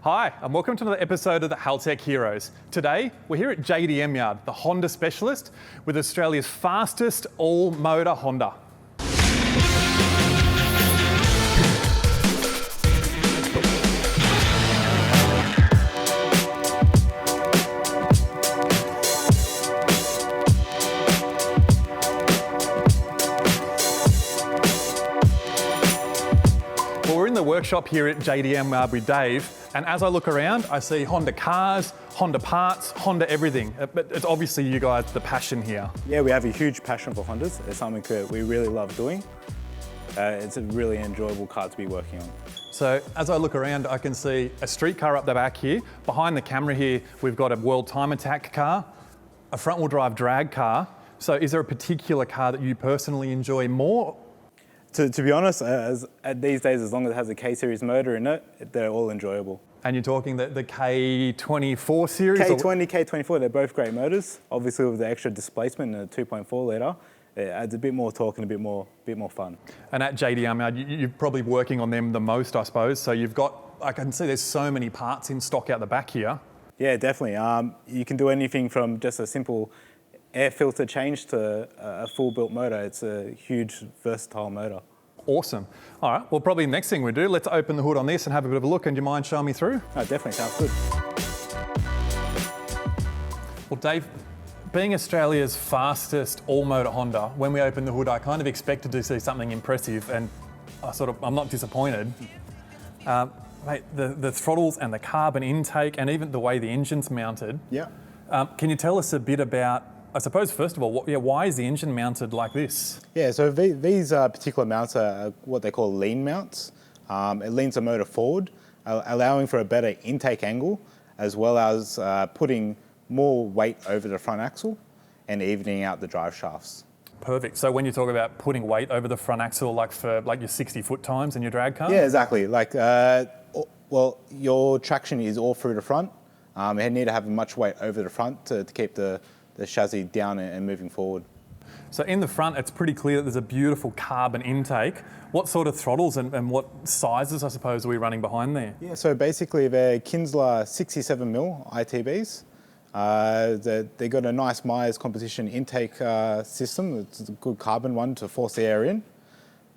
Hi, and welcome to another episode of the Haltech Heroes. Today, we're here at JDMYard, the Honda specialist, with Australia's fastest all-motor Honda. Well, we're in the workshop here at JDMYard with Dave, and as I look around, I see Honda cars, Honda parts, Honda everything. But it's obviously you guys, the passion here. Yeah, we have a huge passion for Hondas. It's something that we really love doing. It's a really enjoyable car to be working on. So as I look around, I can see a street car up the back here. Behind the camera here, we've got a World Time Attack car, a front-wheel drive drag car. So is there a particular car that you personally enjoy more? To be honest, these days, as long as it has a K-Series motor in it, they're all enjoyable. And you're talking the K24 series? K20, K24, they're both great motors. Obviously with the extra displacement and the 2.4 litre, it adds a bit more torque and a bit more fun. And at JDMYard, you're probably working on them the most, I suppose. So you've got, I can see there's so many parts in stock out the back here. Yeah, definitely. You can do anything from just a simple air filter change to a full built motor. It's a huge, versatile motor. Awesome. All right, well, probably the next thing we do, let's open the hood on this and have a bit of a look. And do you mind showing me through? Oh, definitely, sounds good. Well, Dave, being Australia's fastest all-motor Honda, when we opened the hood, I kind of expected to see something impressive, and I'm not disappointed. Mate, the throttles and the carbon intake and even the way the engine's mounted. Yeah. Can you tell us a bit about, I suppose, first of all, why is the engine mounted like this? Yeah, so these particular mounts are what they call lean mounts. It leans the motor forward, allowing for a better intake angle, as well as putting more weight over the front axle and evening out the drive shafts. Perfect. So when you talk about putting weight over the front axle, like for your 60-foot times in your drag car? Yeah, exactly. Well, your traction is all through the front. You need to have much weight over the front to keep the chassis down and moving forward. So in the front, it's pretty clear that there's a beautiful carbon intake. What sort of throttles and what sizes, I suppose, are we running behind there? Yeah, so basically they're Kinsler 67mm ITBs. They got a nice Myers competition intake system. It's a good carbon one to force the air in,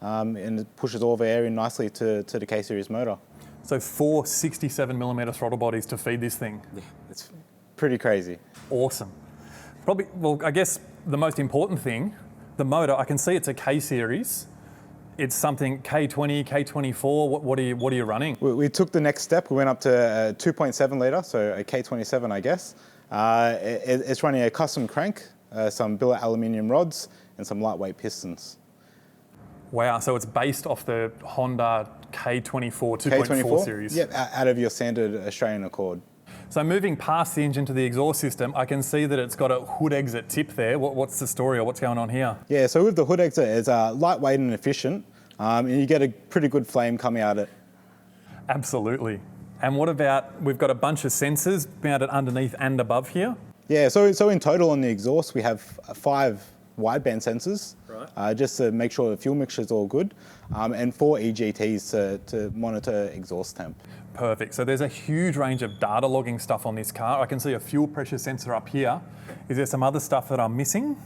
and it pushes all the air in nicely to the K-Series motor. So 4 67mm throttle bodies to feed this thing? Yeah, it's pretty crazy. Awesome. Probably, well, I guess the most important thing, the motor, I can see it's a K-Series. It's something K20, K24, what are you running? We took the next step. We went up to a 2.7 litre, so a K27, I guess. It's running a custom crank, some billet aluminium rods, and some lightweight pistons. Wow, so it's based off the Honda K24 2.4 series? Yeah, out of your standard Australian Accord. So moving past the engine to the exhaust system, I can see that it's got a hood exit tip there. What's the story, or what's going on here? Yeah, so with the hood exit, it's lightweight and efficient, and you get a pretty good flame coming out of it. Absolutely. And what about, we've got a bunch of sensors mounted underneath and above here? Yeah, so in total on the exhaust, we have 5 wideband sensors, right, just to make sure the fuel mixture is all good, and 4 EGTs to monitor exhaust temp. Perfect. So there's a huge range of data logging stuff on this car. I can see a fuel pressure sensor up here. Is there some other stuff that I'm missing?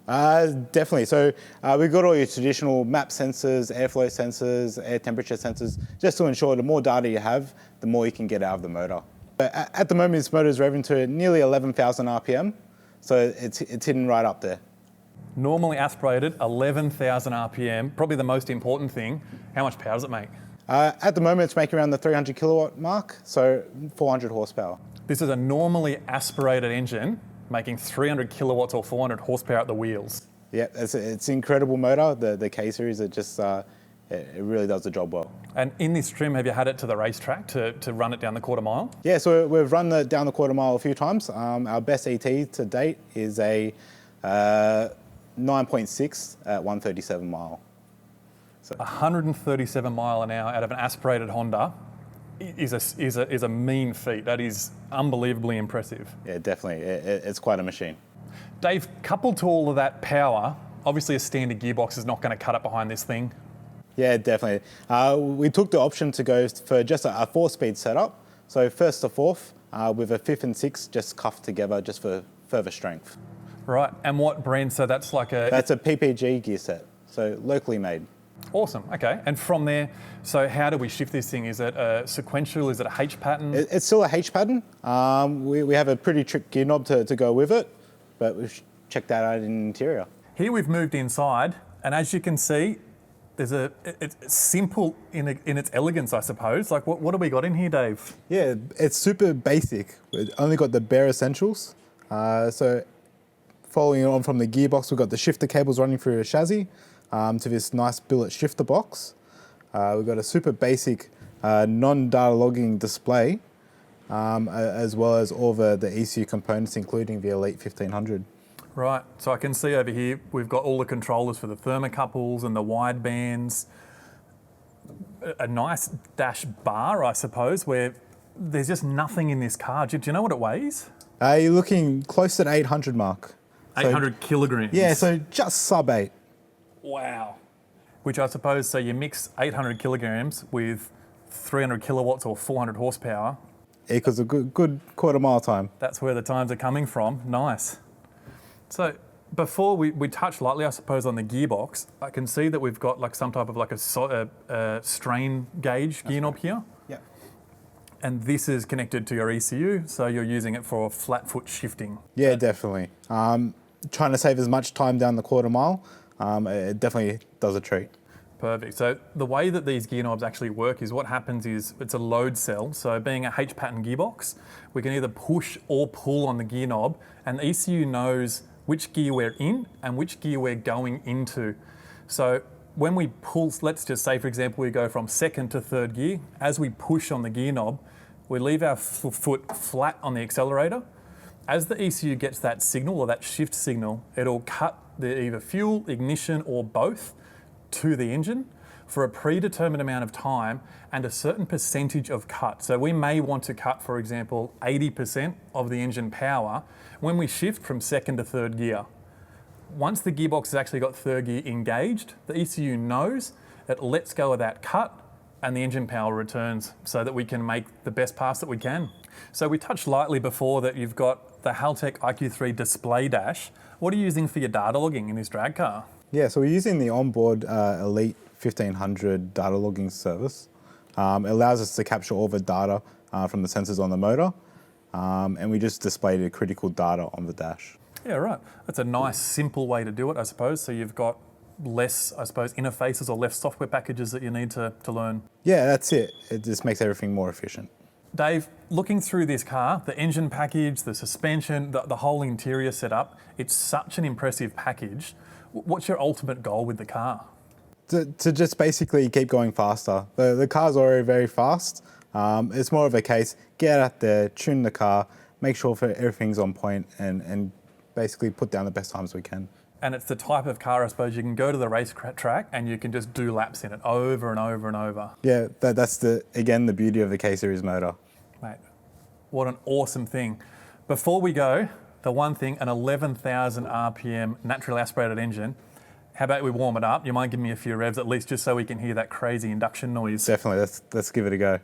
Definitely. So we've got all your traditional map sensors, airflow sensors, air temperature sensors, just to ensure the more data you have, the more you can get out of the motor. At the moment, this motor is revving to nearly 11,000 RPM, so it's hidden right up there. Normally aspirated, 11,000 RPM. Probably the most important thing. How much power does it make? At the moment, it's making around the 300 kilowatt mark, so 400 horsepower. This is a normally aspirated engine making 300 kilowatts or 400 horsepower at the wheels. Yeah, it's an incredible motor. The K-Series, it really does the job well. And in this trim, have you had it to the racetrack to run it down the quarter mile? Yeah, so we've run down the quarter mile a few times. Our best ET to date is a 9.6 at 137 mile. So 137 mile an hour out of an aspirated Honda is a mean feat. That is unbelievably impressive. Yeah, definitely. It's quite a machine. Dave, coupled to all of that power, obviously a standard gearbox is not going to cut it behind this thing. Yeah, definitely. We took the option to go for just a 4-speed setup. So first to fourth, with a fifth and sixth just cuffed together just for further strength. Right, and what brand? So that's like a... That's a PPG gear set, so locally made. Awesome, okay. And from there, so how do we shift this thing? Is it a sequential, is it a H pattern? It's still a H pattern. We have a pretty trick gear knob to go with it, but we've checked that out in the interior. Here we've moved inside, and as you can see, it's simple in its elegance, I suppose. Like, what have we got in here, Dave? Yeah, it's super basic. We've only got the bare essentials. So following on from the gearbox, we've got the shifter cables running through a chassis to this nice billet shifter box. We've got a super basic non-data logging display, as well as all the ECU components, including the Elite 1500. Right, so I can see over here, we've got all the controllers for the thermocouples and the wide bands. A nice dash bar, I suppose, where there's just nothing in this car. Do you know what it weighs? You're looking close to the 800 mark. 800 kilograms. Yeah, so just sub 8. Wow. Which I suppose, so you mix 800 kilograms with 300 kilowatts or 400 horsepower. It equals a good quarter mile time. That's where the times are coming from. Nice. So before we touch lightly, I suppose, on the gearbox, I can see that we've got like some type of like a strain gauge gear knob here. Yeah. And this is connected to your ECU, so you're using it for flat foot shifting. Yeah, definitely. Trying to save as much time down the quarter mile, it definitely does a treat. Perfect. So the way that these gear knobs actually work is what happens is it's a load cell. So being a H pattern gearbox, we can either push or pull on the gear knob, and the ECU knows which gear we're in and which gear we're going into. So when we pull, let's just say, for example, we go from second to third gear. As we push on the gear knob, we leave our foot flat on the accelerator. As the ECU gets that signal or that shift signal, it'll cut the either fuel, ignition, or both to the engine for a predetermined amount of time and a certain percentage of cut. So we may want to cut, for example, 80% of the engine power when we shift from second to third gear. Once the gearbox has actually got third gear engaged, the ECU knows, it lets go of that cut and the engine power returns so that we can make the best pass that we can. So we touched lightly before that you've got the Haltech IQ3 display dash. What are you using for your data logging in this drag car? Yeah, so we're using the onboard Elite 1500 data logging service. It allows us to capture all the data from the sensors on the motor, and we just display the critical data on the dash. Yeah, right. That's a nice, simple way to do it, I suppose. So you've got less, I suppose, interfaces or less software packages that you need to learn. Yeah, that's it. It just makes everything more efficient. Dave, looking through this car, the engine package, the suspension, the whole interior setup, it's such an impressive package. What's your ultimate goal with the car? To just basically keep going faster. The car's already very fast. It's more of a case, get out there, tune the car, make sure everything's on point, and basically put down the best times we can. And it's the type of car, I suppose, you can go to the race track and you can just do laps in it over and over and over. Yeah, that's again the beauty of the K-Series motor. Mate, what an awesome thing. Before we go, the one thing, an 11,000 RPM naturally aspirated engine. How about we warm it up? You mind giving me a few revs at least, just so we can hear that crazy induction noise? Definitely, let's give it a go.